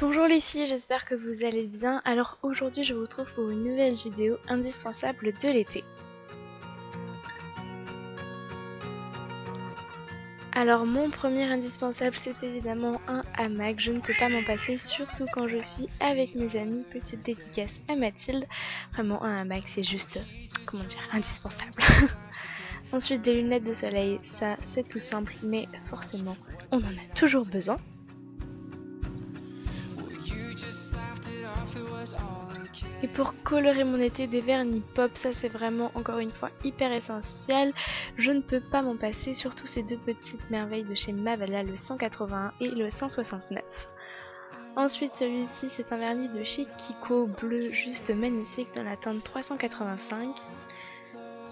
Bonjour les filles, j'espère que vous allez bien. Alors aujourd'hui je vous retrouve pour une nouvelle vidéo indispensable de l'été. Alors mon premier indispensable c'est évidemment un hamac, je ne peux pas m'en passer, surtout quand je suis avec mes amis. Petite dédicace à Mathilde, vraiment un hamac c'est juste, comment dire, indispensable. Ensuite des lunettes de soleil, ça c'est tout simple mais forcément on en a toujours besoin. Et pour colorer mon été, des vernis pop, ça c'est vraiment encore une fois hyper essentiel. Je ne peux pas m'en passer, surtout ces deux petites merveilles de chez Mavala, le 181 et le 169. Ensuite celui-ci c'est un vernis de chez Kiko, bleu juste magnifique dans la teinte 385.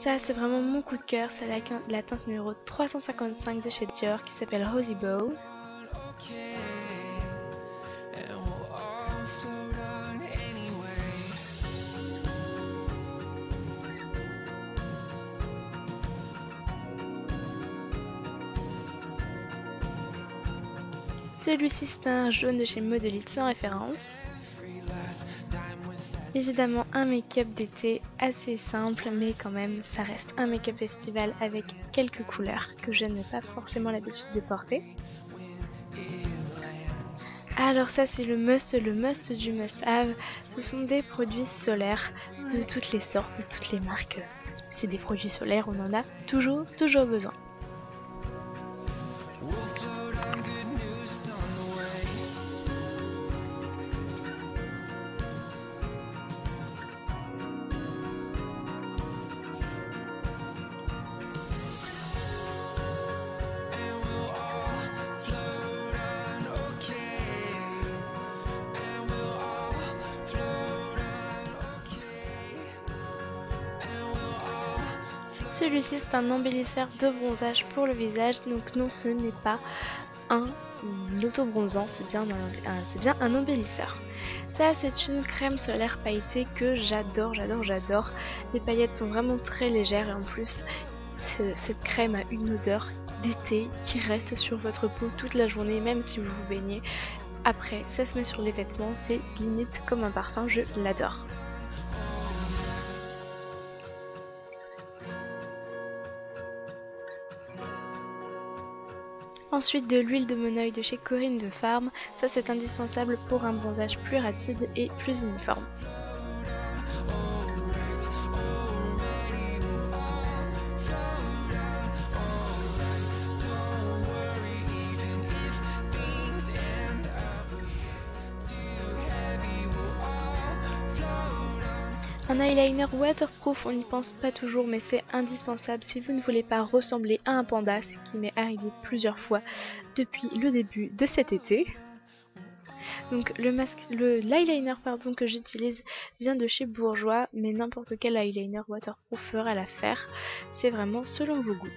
Ça c'est vraiment mon coup de cœur, c'est la teinte numéro 355 de chez Dior qui s'appelle Rosy Bow. Celui-ci c'est un jaune de chez Modelite sans référence. Évidemment un make-up d'été assez simple mais quand même ça reste un make-up festival avec quelques couleurs que je n'ai pas forcément l'habitude de porter. Alors ça c'est le must du must have, ce sont des produits solaires de toutes les sortes, de toutes les marques. C'est des produits solaires, on en a toujours besoin. Celui-ci c'est un embellisseur de bronzage pour le visage, donc non ce n'est pas un auto-bronzant, c'est bien un embellisseur. Ça c'est une crème solaire pailletée que j'adore. Les paillettes sont vraiment très légères et en plus cette crème a une odeur d'été qui reste sur votre peau toute la journée, même si vous vous baignez. Après ça se met sur les vêtements, c'est limite comme un parfum, je l'adore. Ensuite de l'huile de Monoi de chez Corinne de Farm, ça c'est indispensable pour un bronzage plus rapide et plus uniforme. Un eyeliner waterproof, on n'y pense pas toujours mais c'est indispensable si vous ne voulez pas ressembler à un panda, ce qui m'est arrivé plusieurs fois depuis le début de cet été. Donc l'eyeliner que j'utilise vient de chez Bourjois, mais n'importe quel eyeliner waterproof fera l'affaire, c'est vraiment selon vos goûts.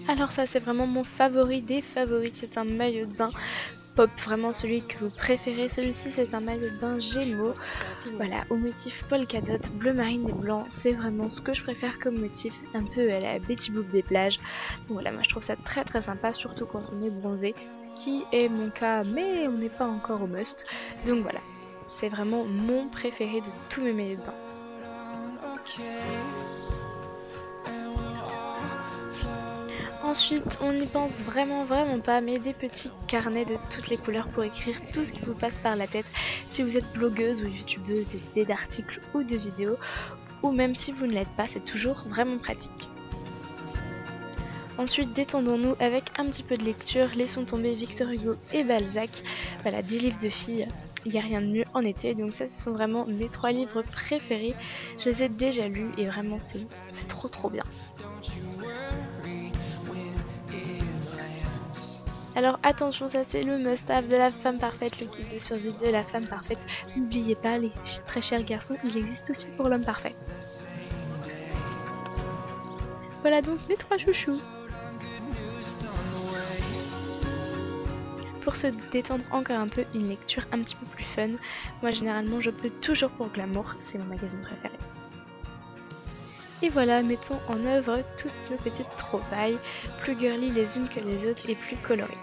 Alors ça c'est vraiment mon favori des favoris, c'est un maillot de bain pop, vraiment celui que vous préférez. Celui-ci c'est un maillot de bain Gémeaux, voilà, au motif polka dot, bleu marine et blanc, c'est vraiment ce que je préfère comme motif, un peu à la Betty Boop des plages. Donc voilà, moi je trouve ça très sympa, surtout quand on est bronzé, ce qui est mon cas, mais on n'est pas encore au must. Donc voilà, c'est vraiment mon préféré de tous mes maillots de bain. Ensuite, on n'y pense vraiment pas, mais des petits carnets de toutes les couleurs pour écrire tout ce qui vous passe par la tête. Si vous êtes blogueuse ou youtubeuse, des idées d'articles ou de vidéos, ou même si vous ne l'êtes pas, c'est toujours vraiment pratique. Ensuite, détendons-nous avec un petit peu de lecture, laissons tomber Victor Hugo et Balzac. Voilà, 10 livres de filles, il n'y a rien de mieux en été, donc ça ce sont vraiment mes 3 livres préférés. Je les ai déjà lus et vraiment c'est trop bien. Alors attention, ça c'est le must-have de la femme parfaite, le guide de survie de la femme parfaite. N'oubliez pas, les très chers garçons, il existe aussi pour l'homme parfait. Voilà donc mes 3 chouchous. pour se détendre encore un peu, une lecture un petit peu plus fun. Moi généralement j'opte toujours pour Glamour, c'est mon magazine préféré. Et voilà, mettons en œuvre toutes nos petites trouvailles, plus girly les unes que les autres et plus colorées.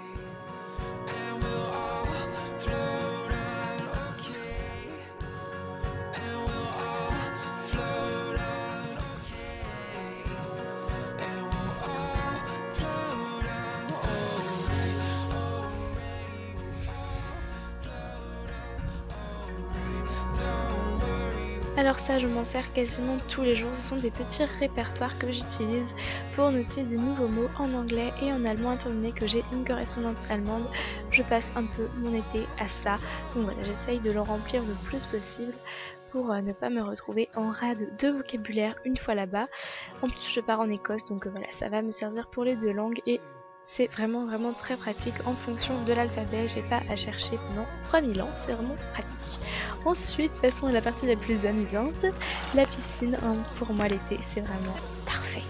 Alors ça, je m'en sers quasiment tous les jours, ce sont des petits répertoires que j'utilise pour noter de nouveaux mots en anglais et en allemand, étant donné que j'ai une correspondante allemande, je passe un peu mon été à ça. Donc voilà, j'essaye de le remplir le plus possible pour ne pas me retrouver en rade de vocabulaire une fois là-bas. En plus, je pars en Écosse, donc voilà, ça va me servir pour les deux langues et c'est vraiment très pratique en fonction de l'alphabet, j'ai pas à chercher pendant 3000 ans, c'est vraiment pratique. Ensuite, passons à la partie la plus amusante, la piscine. Pour moi l'été, c'est vraiment parfait.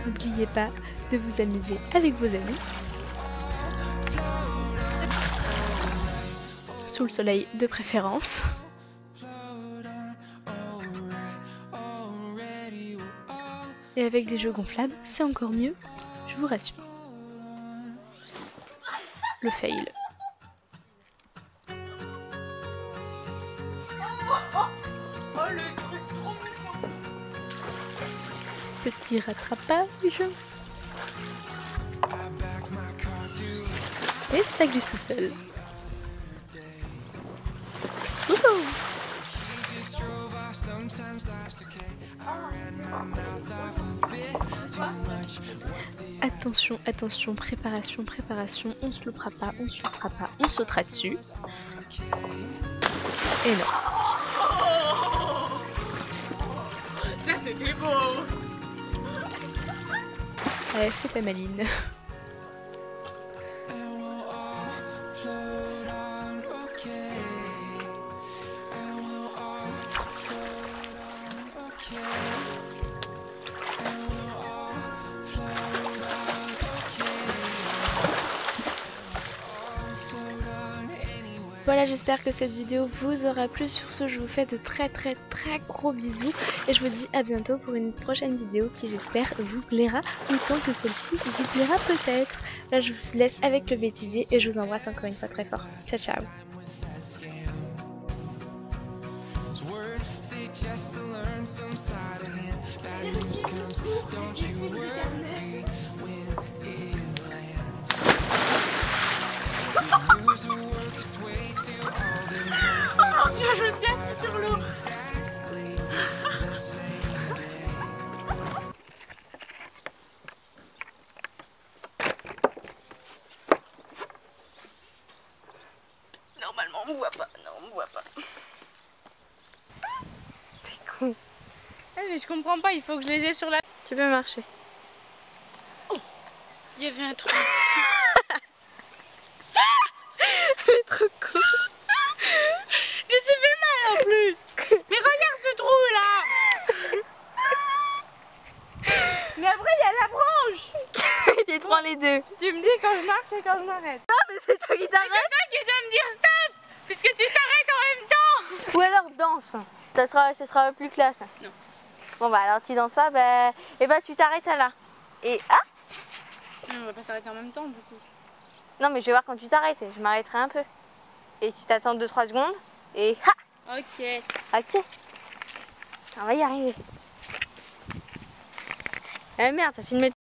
N'oubliez pas de vous amuser avec vos amis, sous le soleil de préférence. Et avec des jeux gonflables, c'est encore mieux, je vous rassure. Le fail. Oh le truc trop méchant. Petit rattrapage. Et ça glisse tout seul. Wouhou! Attention, attention, préparation, préparation, on se loupera pas, on se loupera pas, on sautera dessus. Et non. Ça c'était beau. Ouais, c'est pas maline. Voilà, j'espère que cette vidéo vous aura plu. Sur ce, je vous fais de très gros bisous et je vous dis à bientôt pour une prochaine vidéo qui, j'espère, vous plaira autant que celle-ci vous plaira peut-être. Là, je vous laisse avec le bêtisier et je vous embrasse encore une fois très fort. Ciao, ciao. Oh Dieu, je suis assis sur l'eau. Normalement on me voit pas, non on me voit pas. T'es con. Mais je comprends pas, il faut que je les ai sur la... Tu peux marcher. Oh, il y avait un truc. C'est trop con. Je me suis fait mal en plus. Mais regarde ce trou là. Mais après il y a la branche. Tu prends les deux. Tu me dis quand je marche et quand je m'arrête. Non mais c'est toi qui t'arrêtes. C'est toi qui dois me dire stop. Puisque tu t'arrêtes en même temps. Ou alors danse, ce sera plus classe. Non. Bon bah alors tu danses pas, et bah tu t'arrêtes là. Et ah On va pas s'arrêter en même temps du coup. non mais je vais voir quand tu t'arrêtes, je m'arrêterai un peu. Et tu t'attends 2-3 secondes et ha. Ok. Ok. On va y arriver. Eh merde, ça filme.